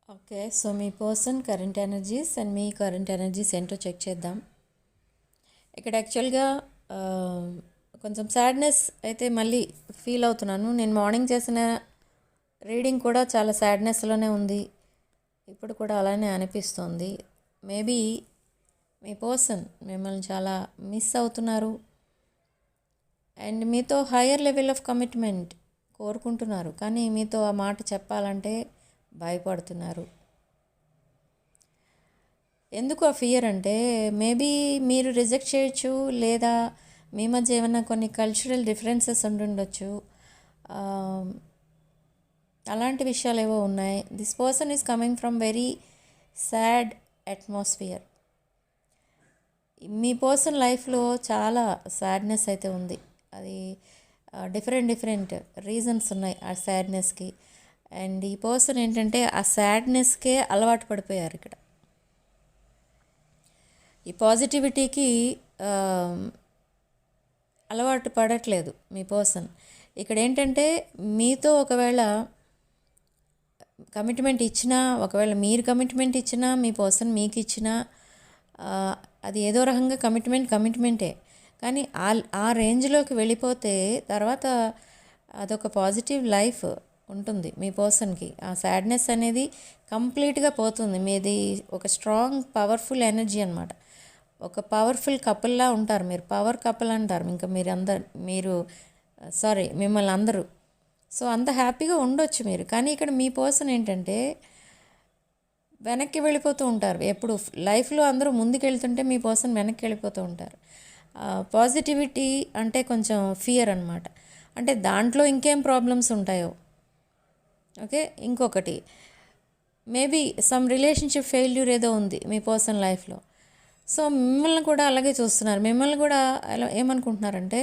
Okay. So, me person current energies and me current energies ఏంటో check చేద్దాం. ఇక్కడ యాక్చువల్‌గా కొంచెం సాడ్‌నెస్ అయితే మళ్ళీ ఫీల్ అవుతున్నాను. నేను మార్నింగ్ చేసిన రీడింగ్ కూడా చాలా సాడ్‌నెస్‌లోనే ఉంది. ఇప్పుడు కూడా అలానే అనిపిస్తోంది. మేబీ మీ పర్సన్ మిమ్మల్ని చాలా మిస్ అవుతున్నారు అండ్ మీతో హయ్యర్ లెవెల్ ఆఫ్ కమిట్మెంట్ కోరుకుంటున్నారు. కానీ మీతో ఆ మాట చెప్పాలంటే భయపడుతున్నారు. ఎందుకు ఆ ఫియర్ అంటే మేబీ మీరు రిజెక్ట్ చేయొచ్చు, లేదా మీ మధ్య ఏమైనా కొన్ని కల్చరల్ డిఫరెన్సెస్ ఉండుండొచ్చు. ఆ, అలాంటి విషయాలు ఏవో ఉన్నాయి. This person is coming from very sad atmosphere. Me person లైఫ్లో చాలా సాడ్నెస్ అయితే ఉంది. అది డిఫరెంట్ రీజన్స్ ఉన్నాయి ఆ సాడ్నెస్కి. అండ్ ఈ పర్సన్ ఏంటంటే ఆ సాడ్నెస్కే అలవాటు పడిపోయారు. ఇక్కడ ఈ పాజిటివిటీకి అలవాటు పడట్లేదు మీ పర్సన్. ఇక్కడ ఏంటంటే మీతో ఒకవేళ కమిట్మెంట్ ఇచ్చినా, ఒకవేళ మీరు కమిట్మెంట్ ఇచ్చినా, మీ పర్సన్ మీకు ఇచ్చినా అది ఏదో రకంగా కమిట్మెంటే. కానీ ఆ రేంజ్లోకి వెళ్ళిపోతే తర్వాత అదొక పాజిటివ్ లైఫ్ ఉంటుంది మీ పర్సన్కి. ఆ సాడ్నెస్ అనేది కంప్లీట్గా పోతుంది. మీది ఒక స్ట్రాంగ్ పవర్ఫుల్ ఎనర్జీ అనమాట. ఒక పవర్ఫుల్ కపుల్లా ఉంటారు మీరు. పవర్ కపుల్ అంటారు ఇంకా మిమ్మల్ని అందరూ. సో అంత హ్యాపీగా ఉండొచ్చు మీరు. కానీ ఇక్కడ మీ పర్సన్ ఏంటంటే వెనక్కి వెళ్ళిపోతూ ఉంటారు. ఎప్పుడు లైఫ్లో అందరూ ముందుకు వెళ్తుంటే మీ పర్సన్ వెనక్కి వెళ్ళిపోతూ ఉంటారు. పాజిటివిటీ అంటే కొంచెం ఫియర్ అనమాట. అంటే దాంట్లో ఇంకేం ప్రాబ్లమ్స్ ఉంటాయో. ఓకే. ఇంకొకటి మేబీ సమ్ రిలేషన్షిప్ ఫెయిల్యూర్ ఏదో ఉంది మీ పర్సన్ లైఫ్లో. సో మిమ్మల్ని కూడా అలాగే చూస్తున్నారు. మిమ్మల్ని కూడా అలా ఏమనుకుంటున్నారంటే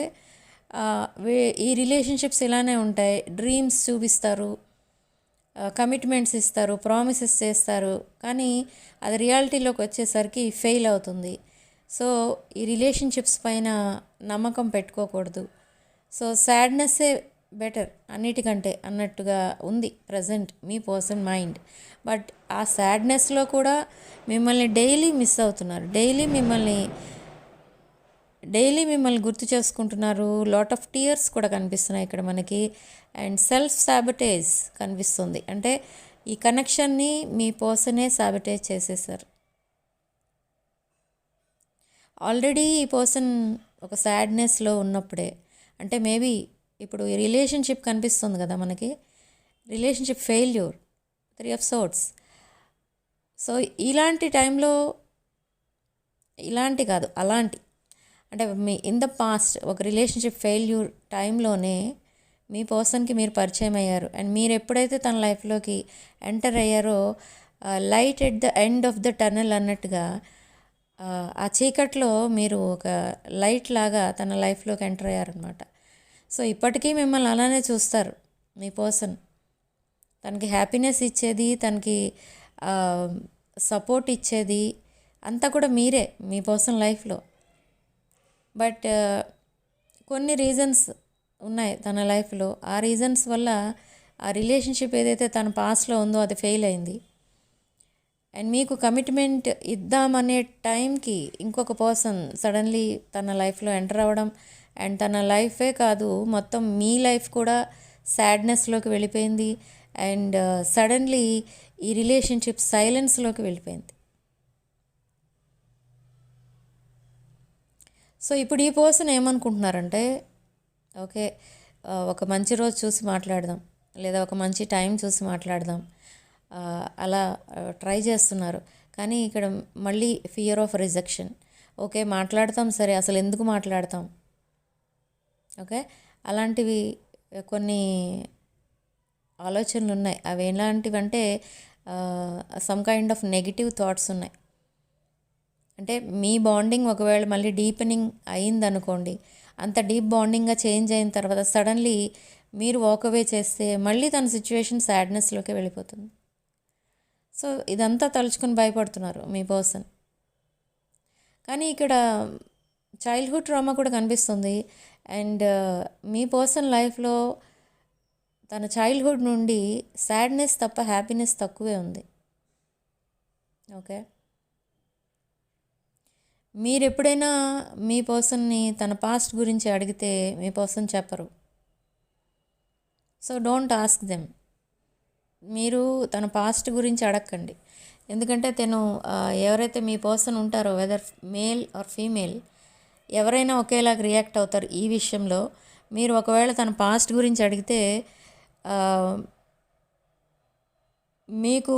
ఈ రిలేషన్షిప్స్ ఇలానే ఉంటాయి. డ్రీమ్స్ చూపిస్తారు, కమిట్మెంట్స్ ఇస్తారు, ప్రామిసెస్ చేస్తారు, కానీ అది రియాలిటీలోకి వచ్చేసరికి ఫెయిల్ అవుతుంది. సో ఈ రిలేషన్షిప్స్ పైన నమ్మకం పెట్టుకోకూడదు. సో సాడ్నెస్సే బెటర్ అన్నిటికంటే అన్నట్టుగా ఉంది present me person mind. But ఆ సాడ్నెస్లో కూడా మిమ్మల్ని డైలీ మిస్ అవుతున్నారు. డైలీ మిమ్మల్ని గుర్తు చేసుకుంటున్నారు. లాట్ ఆఫ్ టీయర్స్ కూడా కనిపిస్తున్నాయి ఇక్కడ మనకి. అండ్ సెల్ఫ్ సాబటేజ్ కనిపిస్తుంది. అంటే ఈ కనెక్షన్ని మీ పర్సనే సాబటేజ్ చేసేసారు. ఆల్రెడీ ఈ పర్సన్ ఒక సాడ్నెస్లో ఉన్నప్పుడే, అంటే మేబీ ఇప్పుడు ఈ రిలేషన్షిప్ కనిపిస్తుంది కదా మనకి, relationship failure, 3 of Swords. So ఇలాంటి టైంలో, ఇలాంటి కాదు అలాంటి, అంటే మీ ఇన్ ద పాస్ట్ ఒక రిలేషన్షిప్ ఫెయిల్యూర్ టైంలోనే మీ పర్సన్కి మీరు పరిచయం అయ్యారు. అండ్ మీరు ఎప్పుడైతే తన లైఫ్లోకి ఎంటర్ అయ్యారో light at the end of the tunnel అన్నట్టుగా ఆ చీకట్లో మీరు ఒక లైట్ లాగా తన లైఫ్లోకి ఎంటర్ అయ్యారనమాట. సో ఇప్పటికీ మిమ్మల్ని అలానే చూస్తారు మీ పర్సన్. తనకి హ్యాపీనెస్ ఇచ్చేది, తనకి సపోర్ట్ ఇచ్చేది అంతా కూడా మీరే మీ పర్సన్ లైఫ్లో. బట్ కొన్ని రీజన్స్ ఉన్నాయి తన లైఫ్లో. ఆ రీజన్స్ వల్ల ఆ రిలేషన్షిప్ ఏదైతే తన పాస్ట్లో ఉందో అది ఫెయిల్ అయింది. అండ్ మీకు కమిట్మెంట్ ఇద్దామనే టైంకి ఇంకొక పర్సన్ సడన్లీ తన లైఫ్లో ఎంటర్ అవ్వడం, అండ్ తన లైఫే కాదు మొత్తం మీ లైఫ్ కూడా సాడ్నెస్లోకి వెళ్ళిపోయింది. అండ్ సడన్లీ ఈ రిలేషన్షిప్ సైలెన్స్లోకి వెళ్ళిపోయింది. సో ఇప్పుడు ఈ పర్సన్ ఏమనుకుంటున్నారంటే, ఓకే, ఒక మంచి రోజు చూసి మాట్లాడదాం, లేదా ఒక మంచి టైం చూసి మాట్లాడదాం, అలా ట్రై చేస్తున్నారు. కానీ ఇక్కడ మళ్ళీ ఫియర్ ఆఫ్ రిజెక్షన్. ఓకే మాట్లాడతాం, సరే అసలు ఎందుకు మాట్లాడతాం? ఓకే, అలాంటివి కొన్ని ఆలోచనలు ఉన్నాయి. అవి ఎలాంటివంటే some kind of negative thoughts ఉన్నాయి. అంటే మీ బాండింగ్ ఒకవేళ మళ్ళీ డీపెనింగ్ అయిందనుకోండి, అంత డీప్ బాండింగ్గా చేంజ్ అయిన తర్వాత సడన్లీ మీరు వాకవే చేస్తే మళ్ళీ తన సిచ్యువేషన్ సాడ్నెస్లోకి వెళ్ళిపోతుంది. సో ఇదంతా తలుచుకొని భయపడుతున్నారు మీ పర్సన్. కానీ ఇక్కడ చైల్డ్హుడ్ ట్రామా కూడా కనిపిస్తుంది. అండ్ మీ పర్సన్ లైఫ్లో తన చైల్డ్హుడ్ నుండి సాడ్నెస్ తప్ప హ్యాపీనెస్ తక్కువే ఉంది. ఓకే, మీరు ఎప్పుడైనా మీ పర్సన్ని తన పాస్ట్ గురించి అడిగితే మీ పర్సన్ చెప్పరు. So don't ask them. మీరు తన పాస్ట్ గురించి అడగండి. ఎందుకంటే తను ఎవరైతే మీ పర్సన్ ఉంటారో, వెదర్ మేల్ ఆర్ ఫీమేల్, ఎవరైనా ఒకేలాగా రియాక్ట్ అవుతారు ఈ విషయంలో. మీరు ఒకవేళ తన పాస్ట్ గురించి అడిగితే మీకు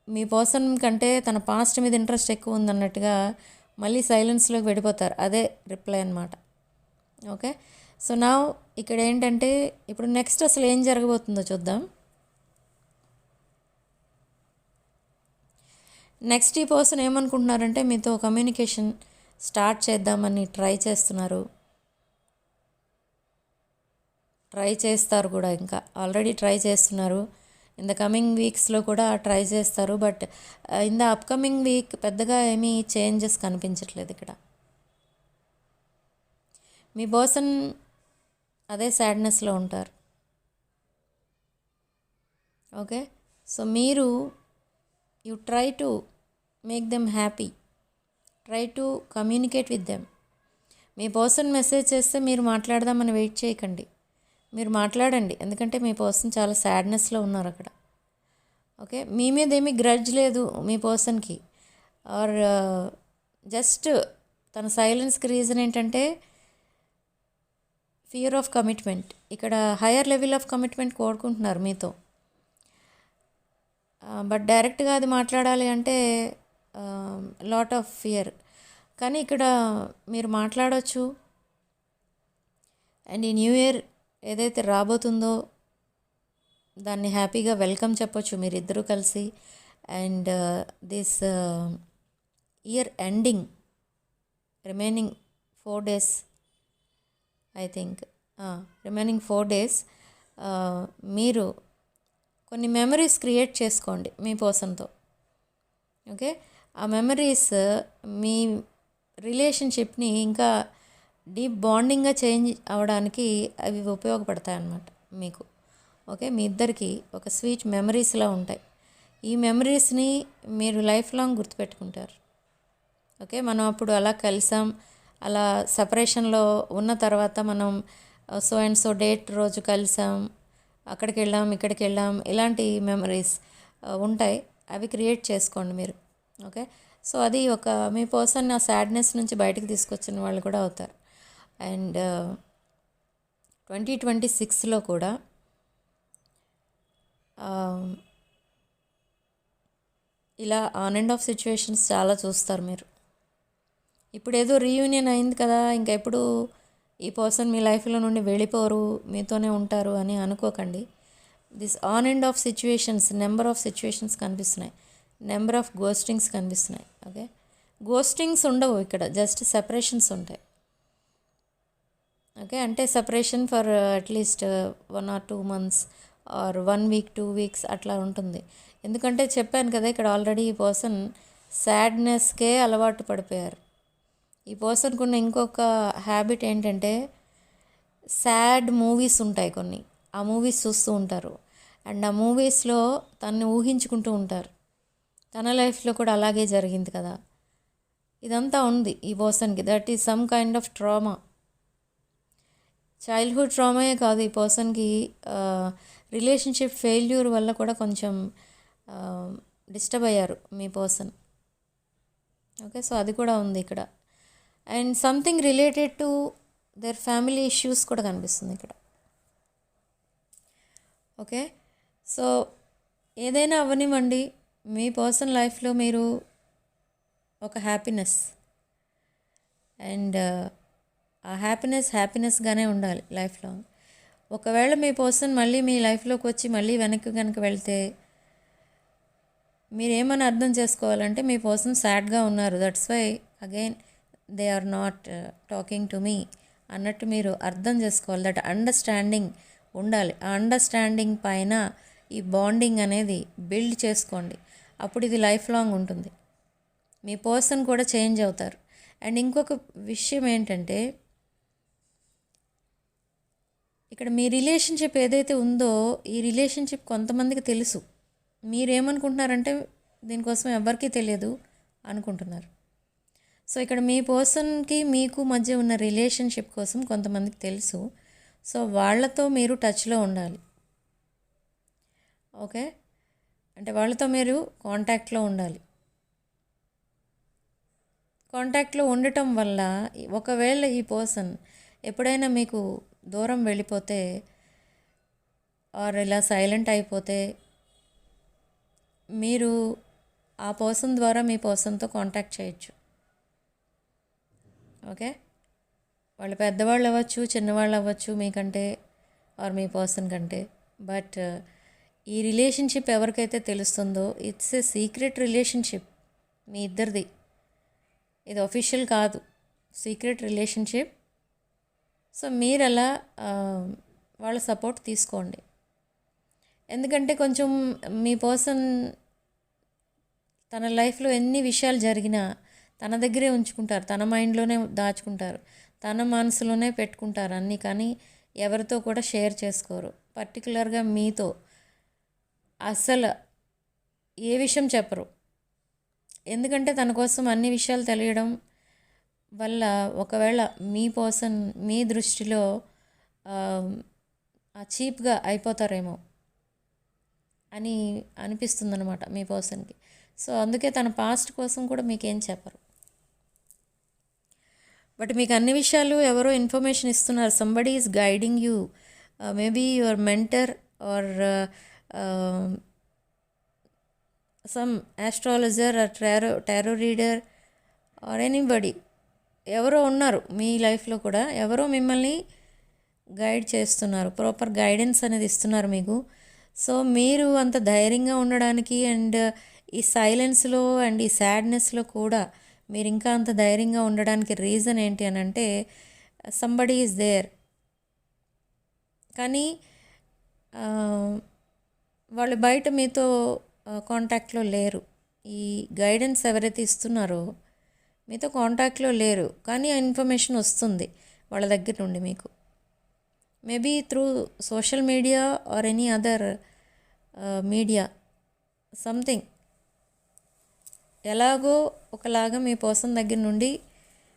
మీ పర్సన్ కంటే తన పాస్ట్ మీద ఇంట్రెస్ట్ ఎక్కువ ఉందన్నట్టుగా మళ్ళీ సైలెన్స్లోకి వెళ్ళిపోతారు. అదే రిప్లై అన్నమాట. ఓకే, సో నా ఇక్కడ ఏంటంటే ఇప్పుడు నెక్స్ట్ అసలు ఏం జరగబోతుందో చూద్దాం. నెక్స్ట్ ఈ పర్సన్ ఏమనుకుంటున్నారంటే మీతో కమ్యూనికేషన్ స్టార్ట్ చేద్దామని ట్రై చేస్తారు కూడా. ఇంకా ఆల్రెడీ ట్రై చేస్తున్నారు. ఇన్ ద కమింగ్ వీక్స్లో కూడా ట్రై చేస్తారు. But in the upcoming week పెద్దగా ఏమీ చేంజెస్ కనిపించట్లేదు ఇక్కడ. మీ పర్సన్ అదే సాడ్నెస్లో ఉంటారు. ఓకే, సో మీరు you try to make them happy, try to communicate with them. Me person message చేస్తే మీరు మాట్లాడదామని వెయిట్ చేయకండి, మీరు మాట్లాడండి. ఎందుకంటే మీ పర్సన్ చాలా సాడ్నెస్లో ఉన్నారు అక్కడ. ఓకే, మీ మీద ఏమీ గ్రడ్జ్ లేదు మీ పర్సన్కి. ఆర్ జస్ట్ తన సైలెన్స్కి రీజన్ ఏంటంటే ఫియర్ ఆఫ్ కమిట్మెంట్. ఇక్కడ హయ్యర్ లెవెల్ ఆఫ్ కమిట్మెంట్ కోరుకుంటున్నారు మీతో. బట్ డైరెక్ట్గా అది మాట్లాడాలి అంటే లాట్ ఆఫ్ ఫియర్. కానీ ఇక్కడ మీరు మాట్లాడవచ్చు. అండ్ ఈ న్యూ ఇయర్ ఏదైతే రాబోతుందో దాన్ని హ్యాపీగా వెల్కమ్ చెప్పొచ్చు మీరిద్దరూ కలిసి. And this year ending, remaining 4 days, I think remaining 4 days మీరు కొన్ని మెమరీస్ క్రియేట్ చేసుకోండి మీ పర్సన్తో. ఓకే, ఆ మెమరీస్ మీ రిలేషన్షిప్ని ఇంకా డీప్ బాండింగ్గా చేంజ్ అవ్వడానికి అవి ఉపయోగపడతాయి అన్నమాట మీకు. ఓకే, మీ ఇద్దరికి ఒక స్వీట్ మెమరీస్లా ఉంటాయి. ఈ మెమరీస్ని మీరు లైఫ్ లాంగ్ గుర్తుపెట్టుకుంటారు. ఓకే, మనం అప్పుడు అలా కలిసాం, అలా సపరేషన్లో ఉన్న తర్వాత మనం సో అండ్ సో డేట్ రోజు కలిసాం, అక్కడికి వెళ్ళాం, ఇక్కడికి వెళ్ళాం, ఇలాంటి మెమరీస్ ఉంటాయి. అవి క్రియేట్ చేసుకోండి మీరు. ఓకే, సో అది ఒక మీ పర్సన్ ఆ సాడ్నెస్ నుంచి బయటకు తీసుకొచ్చిన వాళ్ళు కూడా అవుతారు. అండ్ 2026లో కూడా ఇలా ఆన్ అండ్ ఆఫ్ సిచ్యువేషన్స్ చాలా చూస్తారు మీరు. ఇప్పుడు ఏదో రీయూనియన్ అయింది కదా, ఇంకా ఎప్పుడు ఈ పర్సన్ మీ లైఫ్లో నుండి వెళ్ళిపోరు, మీతోనే ఉంటారు అని అనుకోకండి. This on and off situations, number of situations కనిపిస్తున్నాయి, నెంబర్ ఆఫ్ గోస్టింగ్స్ కనిపిస్తున్నాయి. ఓకే, గోస్టింగ్స్ ఉండవు ఇక్కడ, జస్ట్ సెపరేషన్స్ ఉంటాయి. ఓకే, అంటే separation for at least 1 or 2 months or 1 week 2 weeks అట్లా ఉంటుంది. ఎందుకంటే చెప్పాను కదా, ఇక్కడ ఆల్రెడీ ఈ పర్సన్ సాడ్నెస్కే అలవాటు పడిపోయారు. ఈ పర్సన్కి ఉన్న ఇంకొక హ్యాబిట్ ఏంటంటే సాడ్ మూవీస్ ఉంటాయి కొన్ని, ఆ మూవీస్ చూస్తూ ఉంటారు. అండ్ ఆ మూవీస్లో తనని ఊహించుకుంటూ ఉంటారు. తన లైఫ్లో కూడా అలాగే జరిగింది కదా, ఇదంతా ఉంది ఈ పర్సన్కి. That is some kind of trauma. Childhood ట్రామాయే కాదు, ఈ పర్సన్కి రిలేషన్షిప్ ఫెయిల్యూర్ వల్ల కూడా కొంచెం డిస్టర్బ్ అయ్యారు మీ పర్సన్. ఓకే, సో అది కూడా ఉంది ఇక్కడ. And something related to their family issues కూడా కనిపిస్తుంది ఇక్కడ. ఓకే, సో ఏదైనా అవనివ్వండి, మీ పర్సన్ లైఫ్లో మీరు ఒక హ్యాపీనెస్, అండ్ ఆ హ్యాపీనెస్గానే ఉండాలి లైఫ్ లాంగ్. ఒకవేళ మీ పర్సన్ మళ్ళీ మీ లైఫ్లోకి వచ్చి మళ్ళీ వెనక్కి కనుక వెళ్తే మీరేమని అర్థం చేసుకోవాలంటే మీ పర్సన్ సాడ్గా ఉన్నారు, that's why again they are not talking to me అన్నట్టు మీరు అర్థం చేసుకోవాలి. దట్ అండర్స్టాండింగ్ ఉండాలి. ఆ అండర్స్టాండింగ్ పైన ఈ బాండింగ్ అనేది బిల్డ్ చేసుకోండి, అప్పుడు ఇది లైఫ్ లాంగ్ ఉంటుంది. మీ పర్సన్ కూడా చేంజ్ అవుతారు. అండ్ ఇంకొక విషయం ఏంటంటే ఇక్కడ మీ రిలేషన్షిప్ ఏదైతే ఉందో ఈ రిలేషన్షిప్ కొంతమందికి తెలుసు. మీరేమనుకుంటున్నారంటే దీనికోసం ఎవరికీ తెలియదు అనుకుంటున్నారు. సో ఇక్కడ మీ పర్సన్కి మీకు మధ్య ఉన్న రిలేషన్షిప్ కోసం కొంతమందికి తెలుసు. సో వాళ్ళతో మీరు టచ్లో ఉండాలి. ఓకే, అంటే వాళ్ళతో మీరు కాంటాక్ట్లో ఉండాలి. కాంటాక్ట్లో ఉండటం వల్ల ఒకవేళ ఈ పర్సన్ ఎప్పుడైనా మీకు దూరం వెళ్ళిపోతే ఆర్ ఇలా సైలెంట్ అయిపోతే మీరు ఆ పర్సన్ ద్వారా మీ పర్సన్తో కాంటాక్ట్ చేయొచ్చు. ఓకే, వాళ్ళు పెద్దవాళ్ళు అవ్వచ్చు, చిన్నవాళ్ళు అవ్వచ్చు మీకంటే ఆర్ మీ పర్సన్ కంటే. బట్ ఈ రిలేషన్షిప్ ఎవరికైతే తెలుస్తుందో ఇట్స్ ఏ సీక్రెట్ రిలేషన్షిప్ మీ ఇద్దరిది. ఇది అఫీషియల్ కాదు, సీక్రెట్ రిలేషన్షిప్. సో మీరు అలా వాళ్ళ సపోర్ట్ తీసుకోండి. ఎందుకంటే కొంచెం మీ పర్సన్ తన లైఫ్లో ఎన్ని విషయాలు జరిగినా తన దగ్గరే ఉంచుకుంటారు, తన మైండ్లోనే దాచుకుంటారు, తన మనసులోనే పెట్టుకుంటారు అన్నీ. కానీ ఎవరితో కూడా షేర్ చేసుకోరు. పర్టికులర్గా మీతో అస్సలు ఏ విషయం చెప్పరు. ఎందుకంటే తన కోసం అన్ని విషయాలు తెలియడం వల్ల ఒకవేళ మీ పర్సన్ మీ దృష్టిలో చీప్గా అయిపోతారేమో అని అనిపిస్తుందన్నమాట మీ పర్సన్కి. సో అందుకే తన పాస్ట్ కోసం కూడా మీకేం చెప్పరు. బట్ మీకు అన్ని విషయాలు ఎవరో ఇన్ఫర్మేషన్ ఇస్తున్నారు. Somebody is guiding you, maybe your mentor or some astrologer or tarot reader or anybody. ఎవరో ఉన్నారు మీ లైఫ్లో కూడా, ఎవరో మిమ్మల్ని గైడ్ చేస్తున్నారు, ప్రాపర్ గైడెన్స్ అనేది ఇస్తున్నారు మీకు. సో మీరు అంత ధైర్యంగా ఉండడానికి అండ్ ఈ సైలెన్స్లో అండ్ ఈ సాడ్నెస్లో కూడా మీరు ఇంకా అంత ధైర్యంగా ఉండడానికి రీజన్ ఏంటి అని అంటే సంబడీ ఈజ్ దేర్. కానీ వాళ్ళు బయట మీతో కాంటాక్ట్లో లేరు. ఈ గైడెన్స్ ఎవరైతే ఇస్తున్నారో మీతో కాంటాక్ట్లో లేరు, కానీ ఆ ఇన్ఫర్మేషన్ వస్తుంది వాళ్ళ దగ్గర నుండి మీకు. Maybe through social media or any other media something. ఎలాగో ఒకలాగా మీ పర్సన్ దగ్గర నుండి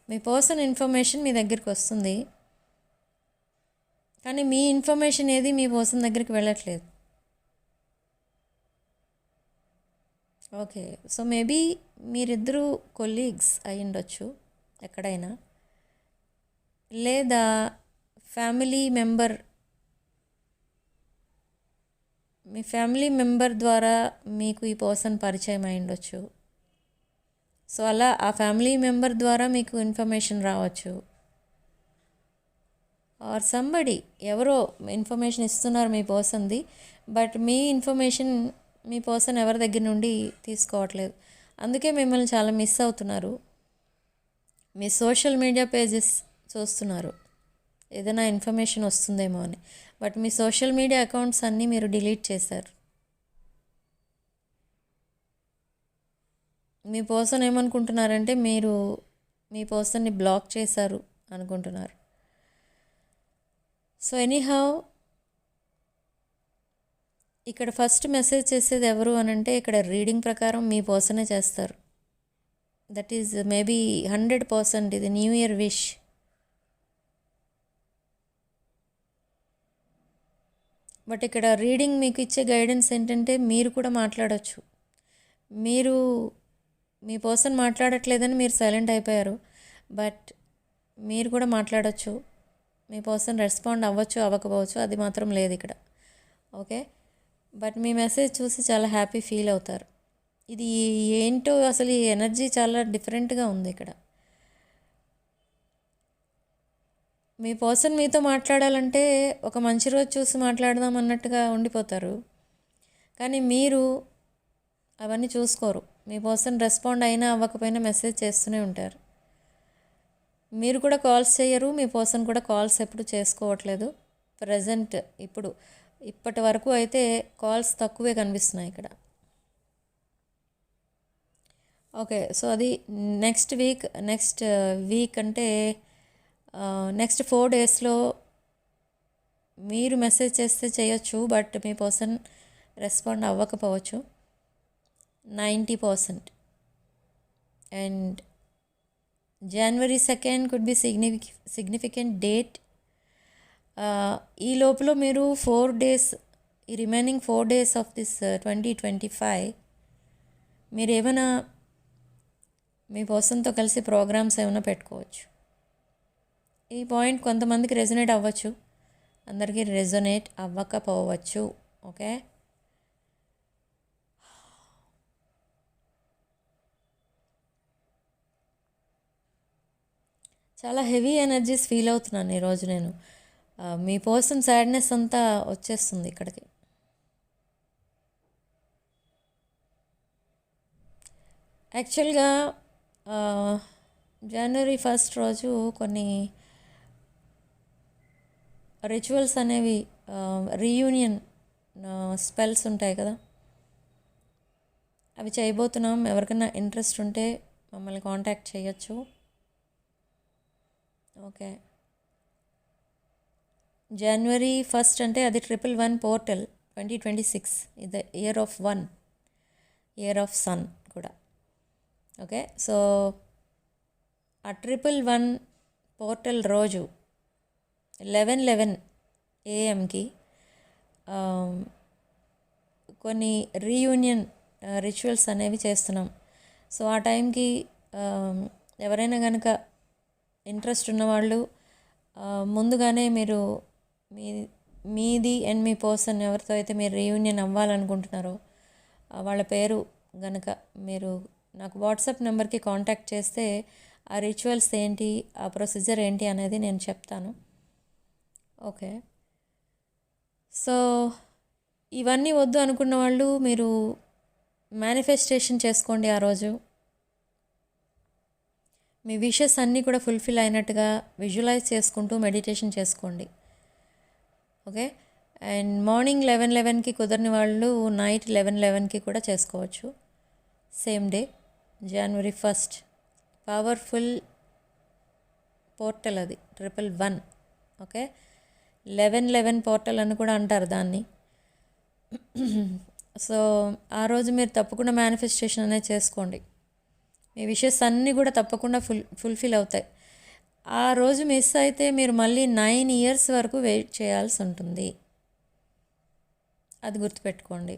మీ పర్సన్ ఇన్ఫర్మేషన్ మీ దగ్గరికి వస్తుంది, కానీ మీ ఇన్ఫర్మేషన్ ఏది మీ పర్సన్ దగ్గరికి వెళ్ళట్లేదు. ఓకే, సో మేబీ మీరిద్దరూ కొలీగ్స్ అయి ఉండొచ్చు ఎక్కడైనా, లేదా ఫ్యామిలీ మెంబర్, మీ ఫ్యామిలీ మెంబర్ ద్వారా మీకు ఈ పర్సన్ పరిచయం అయి ఉండొచ్చు. సో అలా ఆ ఫ్యామిలీ మెంబర్ ద్వారా మీకు ఇన్ఫర్మేషన్ రావచ్చు. ఆర్ సంబడి ఎవరో ఇన్ఫర్మేషన్ ఇస్తున్నారు మీ పర్సన్ది, బట్ మీ ఇన్ఫర్మేషన్ మీ పర్సన్ ఎవరి దగ్గర నుండి తీసుకోవట్లేదు. అందుకే మిమ్మల్ని చాలా మిస్ అవుతున్నారు. మీ సోషల్ మీడియా పేజెస్ చూస్తున్నారు ఏదైనా ఇన్ఫర్మేషన్ వస్తుందేమో అని, but me social media accounts అన్నీ మీరు డిలీట్ చేశారు. మీ పర్సన్ ఏమనుకుంటున్నారంటే మీరు మీ పర్సన్ని బ్లాక్ చేశారు అనుకుంటున్నారు. సో ఎనీహౌ ఇక్కడ ఫస్ట్ మెసేజ్ చేసేది ఎవరు అని అంటే ఇక్కడ రీడింగ్ ప్రకారం మీ పర్సనే చేస్తారు. దట్ ఈజ్ మేబీ 100% ఇది న్యూ ఇయర్ విష్. బట్ ఇక్కడ రీడింగ్ మీకు ఇచ్చే గైడెన్స్ ఏంటంటే మీరు కూడా మాట్లాడవచ్చు. మీరు మీ పర్సన్ మాట్లాడట్లేదని మీరు సైలెంట్ అయిపోయారు, బట్ మీరు కూడా మాట్లాడచ్చు. మీ పర్సన్ రెస్పాండ్ అవ్వచ్చు అవ్వకపోవచ్చు, అది మాత్రం లేదు ఇక్కడ. ఓకే, బట్ మీ మెసేజ్ చూసి చాలా హ్యాపీ ఫీల్ అవుతారు. ఇది ఏంటో అసలు ఈ ఎనర్జీ చాలా డిఫరెంట్గా ఉంది ఇక్కడ. మీ పర్సన్ మీతో మాట్లాడాలంటే ఒక మంచి రోజు చూసి మాట్లాడదాం అన్నట్టుగా ఉండిపోతారు, కానీ మీరు అవన్నీ చూసుకోరు. మీ పర్సన్ రెస్పాండ్ అయినా అవ్వకపోయినా మెసేజ్ చేస్తూనే ఉంటారు. మీరు కూడా కాల్స్ చేయరు, మీ పర్సన్ కూడా కాల్స్ ఎప్పుడు చేసుకోవట్లేదు ప్రజెంట్. ఇప్పటి వరకు అయితే కాల్స్ తక్కువే కనిపిస్తున్నాయి ఇక్కడ. ఓకే, సో అది నెక్స్ట్ వీక్ అంటే నెక్స్ట్ 4 డేస్లో మీరు మెసేజ్ చేస్తే చేయొచ్చు, బట్ మీ పర్సన్ రెస్పాండ్ అవ్వకపోవచ్చు. 90%. And January 2nd could be significant date. ఈ లోపల మీరు 4 days, ఈ రిమైనింగ్ 4 days ఆఫ్ దిస్ 2025 మీరు ఏమైనా మీ పర్సన్తో కలిసి ప్రోగ్రామ్స్ ఏమైనా పెట్టుకోవచ్చు. ఈ పాయింట్ కొంతమందికి రెజొనేట్ అవ్వచ్చు, అందరికీ రెజొనేట్ అవ్వకపోవచ్చు. ఓకే, చాలా హెవీ ఎనర్జీస్ ఫీల్ అవుతున్నాను ఈరోజు నేను. మీ పర్సన్ సాడ్నెస్ అంతా వచ్చేస్తుంది ఇక్కడికి. యాక్చువల్గా జనవరి 1st రోజు కొన్ని రిచువల్స్ అనేవి, రీయూనియన్ స్పెల్స్ ఉంటాయి కదా, అవి చేయబోతున్నాం. ఎవరికైనా ఇంట్రెస్ట్ ఉంటే మమ్మల్ని కాంటాక్ట్ చేయొచ్చు. ఓకే, January 1st అంటే అది 111 పోర్టల్ 2026, ఇది year of 1, year of sun కూడా. ఓకే, సో ఆ 111 పోర్టల్ రోజు 11:11 AM కొన్ని రీయూనియన్ రిచువల్స్ అనేవి చేస్తున్నాం. సో ఆ టైంకి ఎవరైనా కనుక ఇంట్రెస్ట్ ఉన్నవాళ్ళు ముందుగానే మీరు మీది అండ్ మీ పర్సన్ ఎవరితో అయితే మీరు రీయూనియన్ అవ్వాలనుకుంటున్నారో వాళ్ళ పేరు కనుక మీరు నాకు వాట్సాప్ నెంబర్కి కాంటాక్ట్ చేస్తే ఆ రిచువల్స్ ఏంటి, ఆ ప్రొసీజర్ ఏంటి అనేది నేను చెప్తాను. ఓకే, సో ఇవన్నీ వద్దు అనుకున్న వాళ్ళు మీరు మేనిఫెస్టేషన్ చేసుకోండి. ఆ రోజు మీ విషెస్ అన్నీ కూడా ఫుల్ఫిల్ అయినట్టుగా విజువలైజ్ చేసుకుంటూ మెడిటేషన్ చేసుకోండి. ఓకే, అండ్ మార్నింగ్ 11:11కి కుదరని వాళ్ళు నైట్ 11:11కి కూడా చేసుకోవచ్చు. Same day January 1st powerful portal అది 111. ఓకే, 11:11 పోర్టల్ అని కూడా అంటారు దాన్ని. సో ఆ రోజు మీరు తప్పకుండా మేనిఫెస్టేషన్ అనేది చేసుకోండి. మీ విషెస్ అన్నీ కూడా తప్పకుండా ఫుల్ఫిల్ అవుతాయి. ఆ రోజు మిస్ అయితే మీరు మళ్ళీ 9 years వరకు వెయిట్ చేయాల్సి ఉంటుంది, అది గుర్తుపెట్టుకోండి.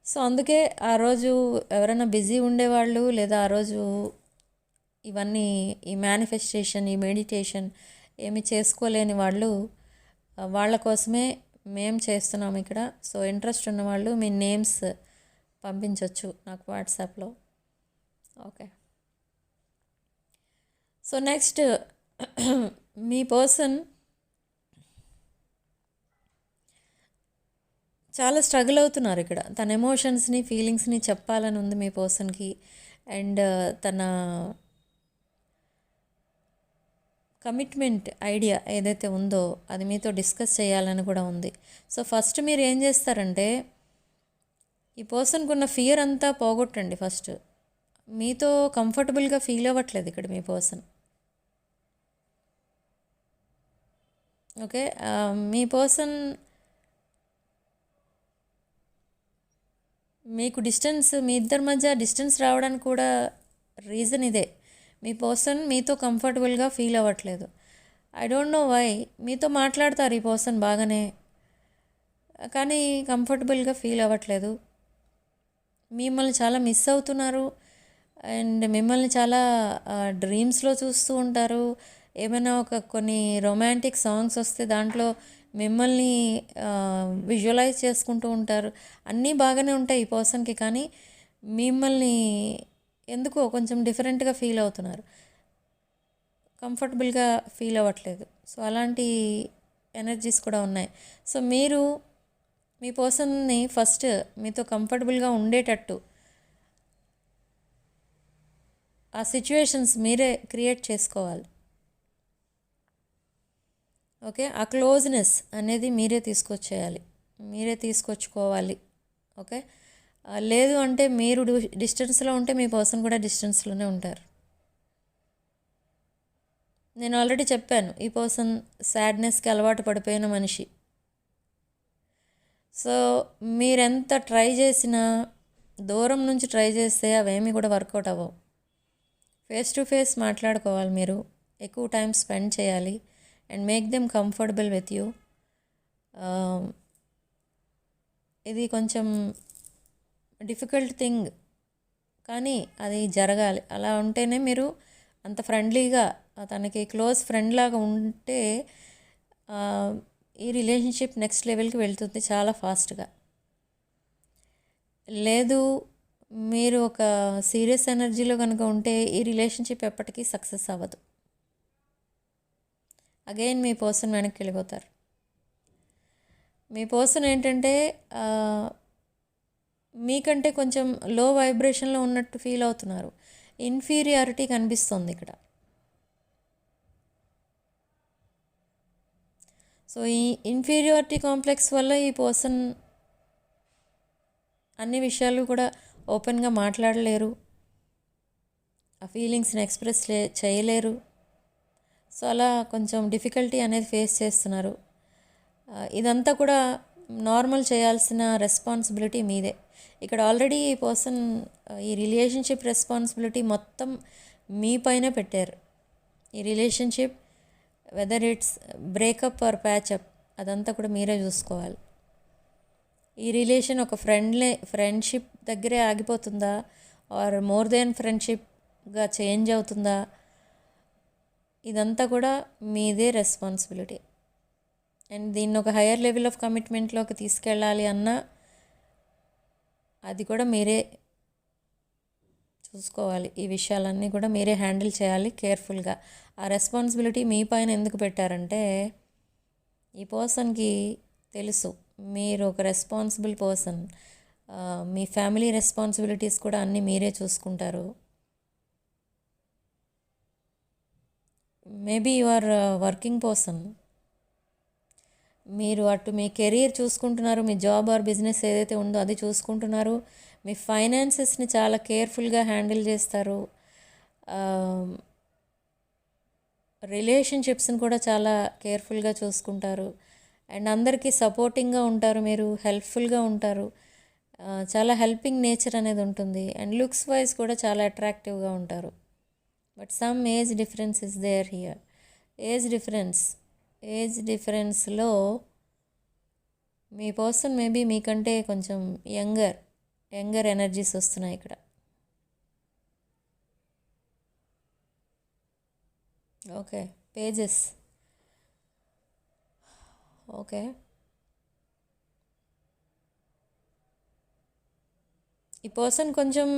సో అందుకే ఆ రోజు ఎవరైనా బిజీ ఉండేవాళ్ళు, లేదా ఆ రోజు ఇవన్నీ ఈ మేనిఫెస్టేషన్, ఈ మెడిటేషన్ ఏమి చేసుకోలేని వాళ్ళు, వాళ్ళ కోసమే మేము చేస్తున్నాం ఇక్కడ. సో ఇంట్రెస్ట్ ఉన్నవాళ్ళు మీ నేమ్స్ పంపించవచ్చు నాకు వాట్సాప్లో. ఓకే, సో నెక్స్ట్ మీ పర్సన్ చాలా స్ట్రగుల్ అవుతున్నారు ఇక్కడ. తన ఎమోషన్స్ని, ఫీలింగ్స్ని చెప్పాలని ఉంది మీ పర్సన్కి. అండ్ తన కమిట్మెంట్ ఐడియా ఏదైతే ఉందో అది మీతో డిస్కస్ చేయాలని కూడా ఉంది. సో ఫస్ట్ మీరు ఏం చేస్తారంటే ఈ పర్సన్కి ఉన్న ఫియర్ అంతా పోగొట్టండి. ఫస్ట్ మీతో కంఫర్టబుల్గా ఫీల్ అవ్వట్లేదు ఇక్కడ మీ పర్సన్. ఓకే, మీ పర్సన్ మీకు డిస్టెన్స్, మీ ఇద్దరి మధ్య డిస్టెన్స్ రావడానికి కూడా రీజన్ ఇదే. మీ పర్సన్ మీతో కంఫర్టబుల్గా ఫీల్ అవ్వట్లేదు. I don't know why. మీతో మాట్లాడతారు ఈ పర్సన్ బాగానే, కానీ కంఫర్టబుల్గా ఫీల్ అవ్వట్లేదు. మిమ్మల్ని చాలా మిస్ అవుతున్నారు అండ్ మిమ్మల్ని చాలా డ్రీమ్స్లో చూస్తూ ఉంటారు. ఏమైనా కొన్ని రొమాంటిక్ సాంగ్స్ వస్తే దాంట్లో మిమ్మల్ని విజువలైజ్ చేసుకుంటూ ఉంటారు. అన్నీ బాగానే ఉంటాయి ఈ పర్సన్కి, కానీ మిమ్మల్ని ఎందుకో కొంచెం డిఫరెంట్గా ఫీల్ అవుతున్నారు, కంఫర్టబుల్గా ఫీల్ అవ్వట్లేదు. సో అలాంటి ఎనర్జీస్ కూడా ఉన్నాయి. సో మీరు మీ పర్సన్ని ఫస్ట్ మీతో కంఫర్టబుల్గా ఉండేటట్టు ఆ సిచ్యువేషన్స్ మీరే క్రియేట్ చేసుకోవాలి. ఓకే, ఆ క్లోజ్నెస్ అనేది మీరే తీసుకొచ్చేయాలి, మీరే తీసుకొచ్చుకోవాలి. ఓకే, లేదు అంటే మీరు డిస్టెన్స్లో ఉంటే మీ పర్సన్ కూడా డిస్టెన్స్లోనే ఉంటారు. నేను ఆల్రెడీ చెప్పాను, ఈ పర్సన్ సాడ్నెస్కి అలవాటు పడిపోయిన మనిషి. సో మీరెంత ట్రై చేసినా దూరం నుంచి ట్రై చేస్తే అవేమీ కూడా వర్కౌట్ అవ్వవు. ఫేస్ టు ఫేస్ మాట్లాడుకోవాలి, మీరు ఎక్కువ టైం స్పెండ్ చేయాలి and make them comfortable with you. ఇది కొంచెం డిఫికల్ట్ థింగ్, కానీ అది జరగాలి. అలా ఉంటేనే మీరు అంత ఫ్రెండ్లీగా తనకి క్లోజ్ ఫ్రెండ్ లాగా ఉంటే ఈ రిలేషన్షిప్ నెక్స్ట్ లెవెల్కి వెళ్తుంది చాలా ఫాస్ట్గా. లేదు, మీరు ఒక సీరియస్ ఎనర్జీలో కనుక ఉంటే ఈ రిలేషన్షిప్ ఎప్పటికీ సక్సెస్ అవ్వదు. అగైన్ మీ పర్సన్ వెనక్కి వెళ్ళిపోతారు. మీ పర్సన్ ఏంటంటే మీకంటే కొంచెం లో వైబ్రేషన్లో ఉన్నట్టు ఫీల్ అవుతున్నారు. ఇన్ఫీరియారిటీ కనిపిస్తుంది ఇక్కడ. సో ఈ ఇన్ఫీరియారిటీ కాంప్లెక్స్ వల్ల ఈ పర్సన్ అన్ని విషయాలు కూడా ఓపెన్గా మాట్లాడలేరు, ఆ ఫీలింగ్స్ని ఎక్స్ప్రెస్ చేయలేరు. సో అలా కొంచెం డిఫికల్టీ అనేది ఫేస్ చేస్తున్నారు. ఇదంతా కూడా నార్మల్ చేయాల్సిన రెస్పాన్సిబిలిటీ మీదే. ఇక్కడ ఆల్రెడీ ఈ పర్సన్ ఈ రిలేషన్షిప్ రెస్పాన్సిబిలిటీ మొత్తం మీ పైన పెట్టారు. ఈ relationship whether it's breakup or patchup అదంతా కూడా మీరే చూసుకోవాలి. ఈ రిలేషన్ ఒక ఫ్రెండ్షిప్ దగ్గరే ఆగిపోతుందా ఆర్ మోర్ దెన్ ఫ్రెండ్షిప్గా చేంజ్ అవుతుందా, ఇదంతా కూడా మీదే రెస్పాన్సిబిలిటీ. అండ్ దీన్ని ఒక హయ్యర్ లెవెల్ ఆఫ్ కమిట్మెంట్లోకి తీసుకెళ్ళాలి అన్నా అది కూడా మీరే చూసుకోవాలి. ఈ విషయాలన్నీ కూడా మీరే హ్యాండిల్ చేయాలి కేర్ఫుల్గా. ఆ రెస్పాన్సిబిలిటీ మీ పైన ఎందుకు పెట్టారంటే ఈ పర్సన్కి తెలుసు మీరు ఒక రెస్పాన్సిబుల్ పర్సన్. మీ ఫ్యామిలీ రెస్పాన్సిబిలిటీస్ కూడా అన్నీ మీరే చూసుకుంటారు. Maybe you are working person. మీరు అటు మీ కెరీర్ చూసుకుంటున్నారు, మీ జాబ్ ఆర్ బిజినెస్ ఏదైతే ఉందో అది చూసుకుంటున్నారు, మీ ఫైనాన్సెస్ని చాలా కేర్ఫుల్గా హ్యాండిల్ చేస్తారు, రిలేషన్షిప్స్ని కూడా చాలా కేర్ఫుల్గా చూసుకుంటారు అండ్ అందరికీ సపోర్టింగ్గా ఉంటారు, మీరు హెల్ప్ఫుల్గా ఉంటారు, చాలా హెల్పింగ్ నేచర్ అనేది ఉంటుంది అండ్ లుక్స్ వైజ్ కూడా చాలా అట్రాక్టివ్గా ఉంటారు. But some age difference is there here. Age డిఫరెన్స్లో మీ పర్సన్ మేబీ మీకంటే కొంచెం యంగర్ ఎనర్జీస్ వస్తున్నాయి ఇక్కడ. Okay, pages. ఓకే, ఈ పర్సన్ కొంచెం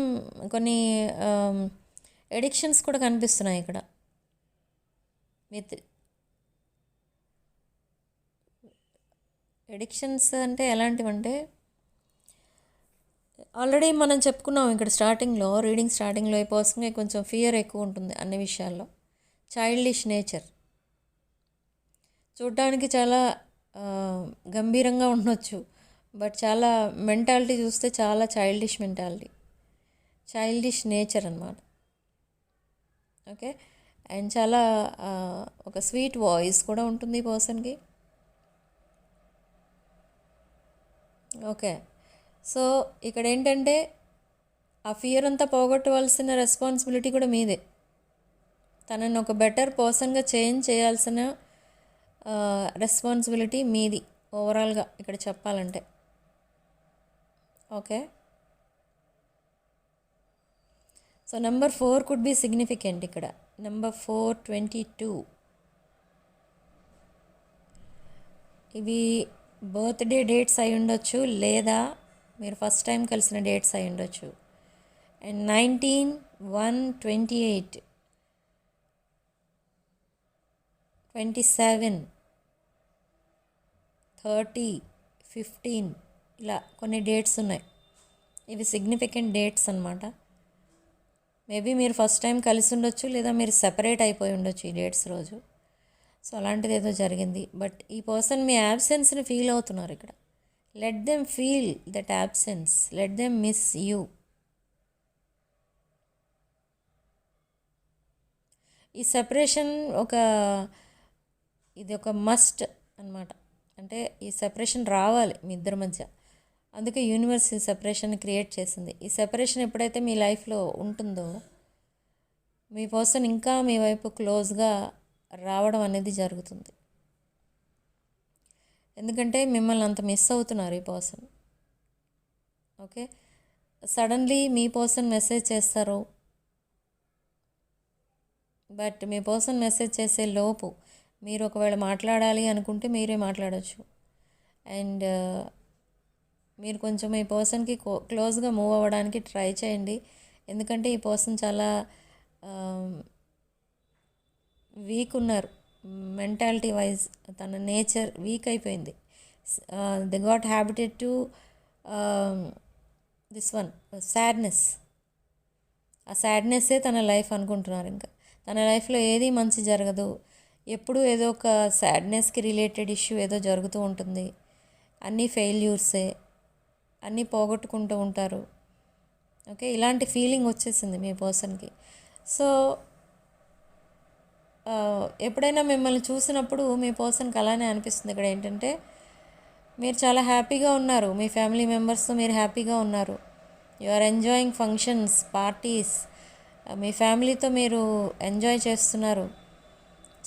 కొన్ని ఎడిక్షన్స్ కూడా కనిపిస్తున్నాయి ఇక్కడ. విత్ ఎడిక్షన్స్ అంటే ఎలాంటివంటే ఆల్రెడీ మనం చెప్పుకున్నాం ఇక్కడ రీడింగ్ స్టార్టింగ్లో ఈ పర్సన్కి కొంచెం ఫియర్ ఎక్కువ ఉంటుంది అన్ని విషయాల్లో. చైల్డిష్ నేచర్, చూడ్డానికి చాలా గంభీరంగా ఉండొచ్చు బట్ చాలా మెంటాలిటీ చూస్తే చాలా చైల్డిష్ నేచర్ అన్నమాట. ఓకే, అండ్ చాలా ఒక స్వీట్ వాయిస్ కూడా ఉంటుంది ఈ పర్సన్కి. ఓకే, సో ఇక్కడ ఏంటంటే ఆ ఫియర్ అంతా పోగొట్టవలసిన రెస్పాన్సిబిలిటీ కూడా మీదే. తనని ఒక బెటర్ పర్సన్గా చేంజ్ చేయాల్సిన రెస్పాన్సిబిలిటీ మీది ఓవరాల్గా ఇక్కడ చెప్పాలంటే. Okay, so number 4 could be significant ఇక్కడ. నెంబర్ 4, 22 ఇవి బర్త్డే డేట్స్ అయి ఉండొచ్చు లేదా మీరు ఫస్ట్ టైం కలిసిన డేట్స్ అయి ఉండొచ్చు. అండ్ 19, 1, 28, 27, 30, 15 ఇలా కొన్ని డేట్స్ ఉన్నాయి. ఇవి సిగ్నిఫికెంట్ డేట్స్ అన్నమాట. మేబీ మీరు ఫస్ట్ టైం కలిసి ఉండొచ్చు లేదా మీరు సెపరేట్ అయిపోయి ఉండొచ్చు ఈ డేట్స్ రోజు. సో అలాంటిది ఏదో జరిగింది. బట్ ఈ పర్సన్ మీ యాబ్సెన్స్ని ఫీల్ అవుతున్నారు ఇక్కడ. Let them feel that absence, let them miss you. ఈ సెపరేషన్ ఇది ఒక మస్ట్ అన్నమాట. అంటే ఈ సెపరేషన్ రావాలి మీ ఇద్దరి మధ్య. అందుకే యూనివర్స్ ఈ సెపరేషన్ క్రియేట్ చేసింది. ఈ సెపరేషన్ ఎప్పుడైతే మీ లైఫ్లో ఉంటుందో మీ పర్సన్ ఇంకా మీ వైపు క్లోజ్గా రావడం అనేది జరుగుతుంది. ఎందుకంటే మిమ్మల్ని అంత మిస్ అవుతున్నారు ఈ పర్సన్. ఓకే, సడన్లీ మీ పర్సన్ మెసేజ్ చేస్తారు, బట్ మీ పర్సన్ మెసేజ్ చేసే లోపు మీరు ఒకవేళ మాట్లాడాలి అనుకుంటే మీరే మాట్లాడచ్చు. అండ్ మీరు కొంచెం ఈ పర్సన్కి క్లోజ్గా మూవ్ అవ్వడానికి ట్రై చేయండి. ఎందుకంటే ఈ పర్సన్ చాలా వీక్ ఉన్నారు, మెంటాలిటీ వైజ్ తన నేచర్ వీక్ అయిపోయింది. They got habitat to this one sadness. ఆ సాడ్నెస్సే తన లైఫ్ అనుకుంటున్నారు. ఇంకా తన లైఫ్లో ఏది మంచి జరగదు, ఎప్పుడూ ఏదో ఒక సాడ్నెస్కి రిలేటెడ్ ఇష్యూ ఏదో జరుగుతూ ఉంటుంది, అన్నీ ఫెయిల్యూర్సే, అన్నీ పోగొట్టుకుంటూ ఉంటారు. ఓకే, ఇలాంటి ఫీలింగ్ వచ్చేసింది మీ పర్సన్కి. సో ఎప్పుడైనా మిమ్మల్ని చూసినప్పుడు మీ పర్సన్కి అలానే అనిపిస్తుంది. ఇక్కడ ఏంటంటే మీరు చాలా హ్యాపీగా ఉన్నారు, మీ ఫ్యామిలీ మెంబర్స్తో మీరు హ్యాపీగా ఉన్నారు, you are enjoying functions, parties, మీ ఫ్యామిలీతో మీరు ఎంజాయ్ చేస్తున్నారు.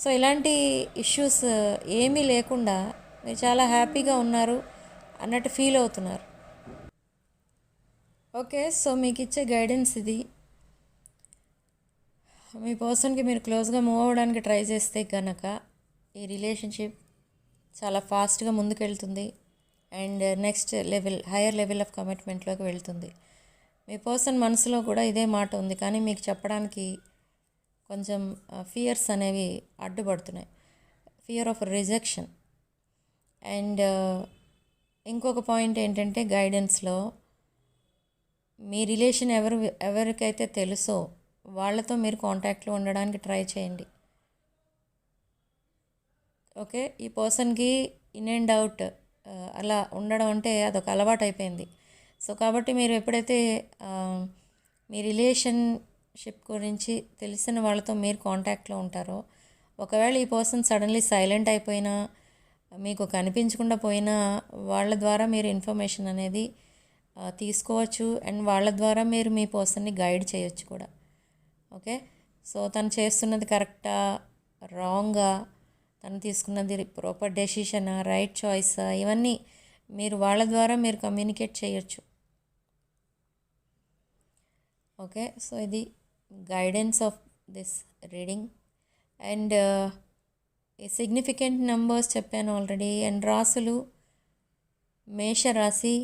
సో ఇలాంటి ఇష్యూస్ ఏమీ లేకుండా మీరు చాలా హ్యాపీగా ఉన్నారు అన్నట్టు ఫీల్ అవుతున్నారు. ఓకే, సో మీకు ఇచ్చే గైడెన్స్ ఇది. మీ పర్సన్కి మీరు క్లోజ్గా మూవ్ అవ్వడానికి ట్రై చేస్తే కనుక ఈ రిలేషన్షిప్ చాలా ఫాస్ట్గా ముందుకెళ్తుంది and next level, higher level of కమిట్మెంట్లోకి వెళ్తుంది. మీ పర్సన్ మనసులో కూడా ఇదే మాట ఉంది, కానీ మీకు చెప్పడానికి కొంచెం ఫియర్స్ అనేవి అడ్డుపడుతున్నాయి. Fear of rejection. అండ్ ఇంకొక పాయింట్ ఏంటంటే గైడెన్స్లో మీ రిలేషన్ ఎవరికైతే తెలుసో వాళ్ళతో మీరు కాంటాక్ట్లో ఉండడానికి ట్రై చేయండి. ఓకే, ఈ పర్సన్కి ఇన్ అండ్ అవుట్ అలా ఉండడం అంటే అదొక అలవాటు అయిపోయింది. సో కాబట్టి మీరు ఎప్పుడైతే మీ రిలేషన్షిప్ గురించి తెలిసిన వాళ్ళతో మీరు కాంటాక్ట్లో ఉంటారో, ఒకవేళ ఈ పర్సన్ సడన్లీ సైలెంట్ అయిపోయినా, మీకు కనిపించకుండా పోయినా, వాళ్ళ ద్వారా మీరు ఇన్ఫర్మేషన్ అనేది తీసుకోవచ్చు అండ్ వాళ్ళ ద్వారా మీరు మీ పర్సన్ని గైడ్ చేయొచ్చు కూడా. ఓకే, సో తను చేస్తున్నది కరెక్టా, రాంగా, తను తీసుకున్నది ప్రాపర్ డెసిషనా, రైట్ చాయిసా, ఇవన్నీ మీరు వాళ్ళ ద్వారా మీరు కమ్యూనికేట్ చేయొచ్చు. ఓకే, సో ఇది guidance of this reading. And ఈ సిగ్నిఫికెంట్ నెంబర్స్ చెప్పాను ఆల్రెడీ. అండ్ రాసులు మేషరాశి,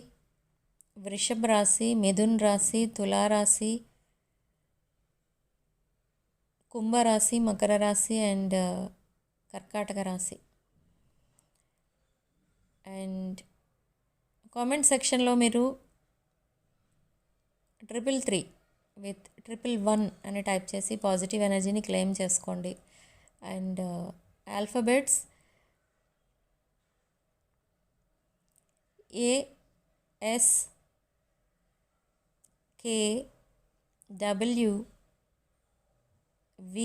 వృషభ రాశి, మిథున్ రాశి, తులారాశి, కుంభరాశి, మకర రాశి అండ్ కర్కాటక రాశి. అండ్ కామెంట్ సెక్షన్లో మీరు 333 విత్ 111 అని టైప్ చేసి పాజిటివ్ ఎనర్జీని క్లెయిమ్ చేసుకోండి. And alphabets AS K W V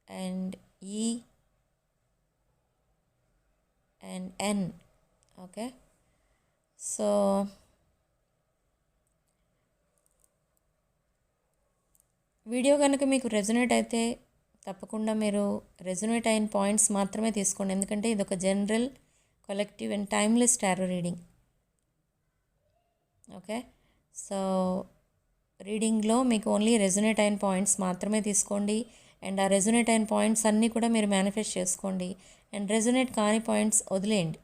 and E and N. Okay, so video కనుక మీకు రెజొనేట్ అయితే తప్పకుండా మీరు రెజొనేట్ అయిన పాయింట్స్ మాత్రమే తీసుకోండి. ఎందుకంటే ఇది ఒక general, collective and timeless tarot reading. Okay, so రీడింగ్లో మీకు ఓన్లీ రెజొనేట్ అయిన పాయింట్స్ మాత్రమే తీసుకోండి. అండ్ ఆ రెజొనేట్ అయిన పాయింట్స్ అన్నీ కూడా మీరు మేనిఫెస్ట్ చేసుకోండి. అండ్ రెజొనేట్ కాని పాయింట్స్ వదిలేయండి.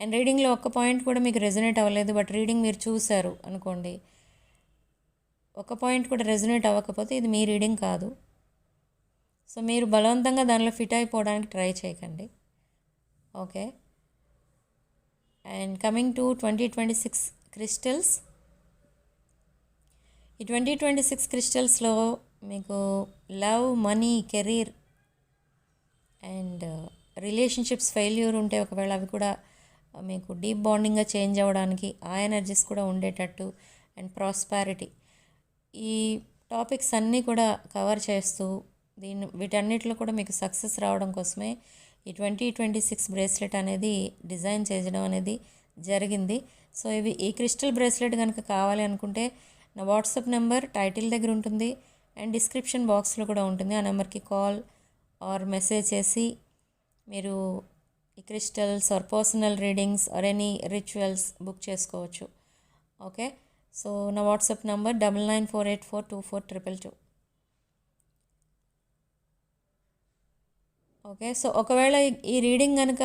అండ్ రీడింగ్లో ఒక్క పాయింట్ కూడా మీకు రెజొనేట్ అవ్వలేదు, బట్ రీడింగ్ మీరు చూశారు అనుకోండి, ఒక పాయింట్ కూడా రెజొనేట్ అవ్వకపోతే ఇది మీ రీడింగ్ కాదు. సో మీరు బలవంతంగా దానిలో ఫిట్ అయిపోవడానికి ట్రై చేయకండి. Okay, and coming to 2026 crystals. ఈ 2026 క్రిస్టల్స్లో మీకు love, money, career and relationships failure ఉంటే ఒకవేళ అవి కూడా మీకు డీప్ బాండింగ్గా చేంజ్ అవ్వడానికి ఆ ఎనర్జీస్ కూడా ఉండేటట్టు, అండ్ ప్రాస్పారిటీ, ఈ టాపిక్స్ అన్నీ కూడా కవర్ చేస్తూ వీటన్నిటిలో కూడా మీకు సక్సెస్ రావడం కోసమే ఈ 2026 బ్రేస్లెట్ అనేది డిజైన్ చేయడం అనేది జరిగింది. సో ఈ క్రిస్టల్ బ్రేస్లెట్ కనుక కావాలి అనుకుంటే నా వాట్సాప్ నెంబర్ టైటిల్ దగ్గర ఉంటుంది అండ్ డిస్క్రిప్షన్ బాక్స్లో కూడా ఉంటుంది. ఆ నెంబర్కి కాల్ ఆర్ మెసేజ్ చేసి మీరు ఈ crystals or personal readings or any rituals book చేసుకోవచ్చు. ఓకే, సో నా వాట్సాప్ నెంబర్ 9948424222. ఓకే, సో ఒకవేళ ఈ రీడింగ్ కనుక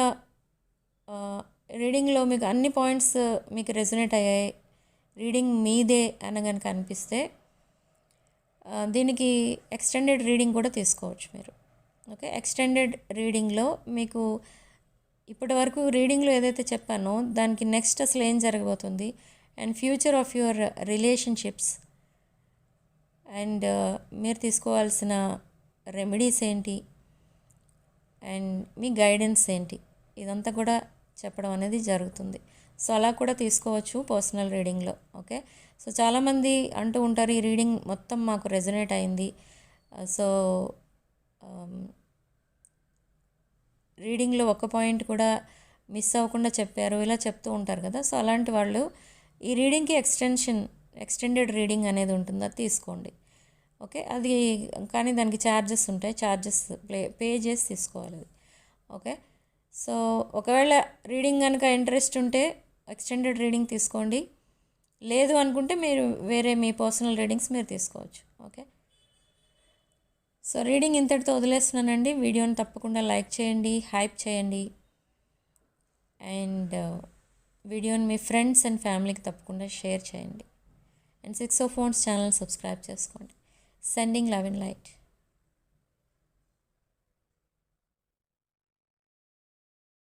రీడింగ్లో మీకు అన్ని పాయింట్స్ మీకు రెజొనేట్ అయ్యాయి, రీడింగ్ మీదే అని కనుక అనిపిస్తే దీనికి ఎక్స్టెండెడ్ రీడింగ్ కూడా తీసుకోవచ్చు మీరు. ఓకే, ఎక్స్టెండెడ్ రీడింగ్లో మీకు ఇప్పటి వరకు రీడింగ్లో ఏదైతే చెప్పానో దానికి నెక్స్ట్ అసలు ఏం జరగబోతుంది and future of your relationships and మీరు తీసుకోవాల్సిన రెమెడీస్ ఏంటి అండ్ మీ గైడెన్స్ ఏంటి, ఇదంతా కూడా చెప్పడం అనేది జరుగుతుంది. సో అలా కూడా తీసుకోవచ్చు పర్సనల్ రీడింగ్లో. ఓకే, సో చాలామంది అంటూ ఉంటారు ఈ రీడింగ్ మొత్తం మాకు రెజొనేట్ అయింది, సో రీడింగ్లో ఒక పాయింట్ కూడా మిస్ అవ్వకుండా చెప్పారు, ఇలా చెప్తూ ఉంటారు కదా. సో అలాంటి వాళ్ళు ఈ రీడింగ్కి ఎక్స్టెండెడ్ రీడింగ్ అనేది ఉంటుంది, అది తీసుకోండి. ఓకే, అది కానీ దానికి ఛార్జెస్ ఉంటాయి, ఛార్జెస్ పే చేసి తీసుకోవాలి అది. ఓకే, సో ఒకవేళ రీడింగ్ కనుక ఇంట్రెస్ట్ ఉంటే ఎక్స్టెండెడ్ రీడింగ్ తీసుకోండి, లేదు అనుకుంటే మీరు వేరే మీ పర్సనల్ రీడింగ్స్ మీరు తీసుకోవచ్చు. ఓకే, సో రీడింగ్ ఇంతటితో వదిలేస్తున్నానండి. వీడియోని తప్పకుండా లైక్ చేయండి, హైప్ చేయండి అండ్ వీడియోని మీ ఫ్రెండ్స్ అండ్ ఫ్యామిలీకి తప్పకుండా షేర్ చేయండి and 6 of Wands channel subscribe చేసుకోండి. Sending love and light.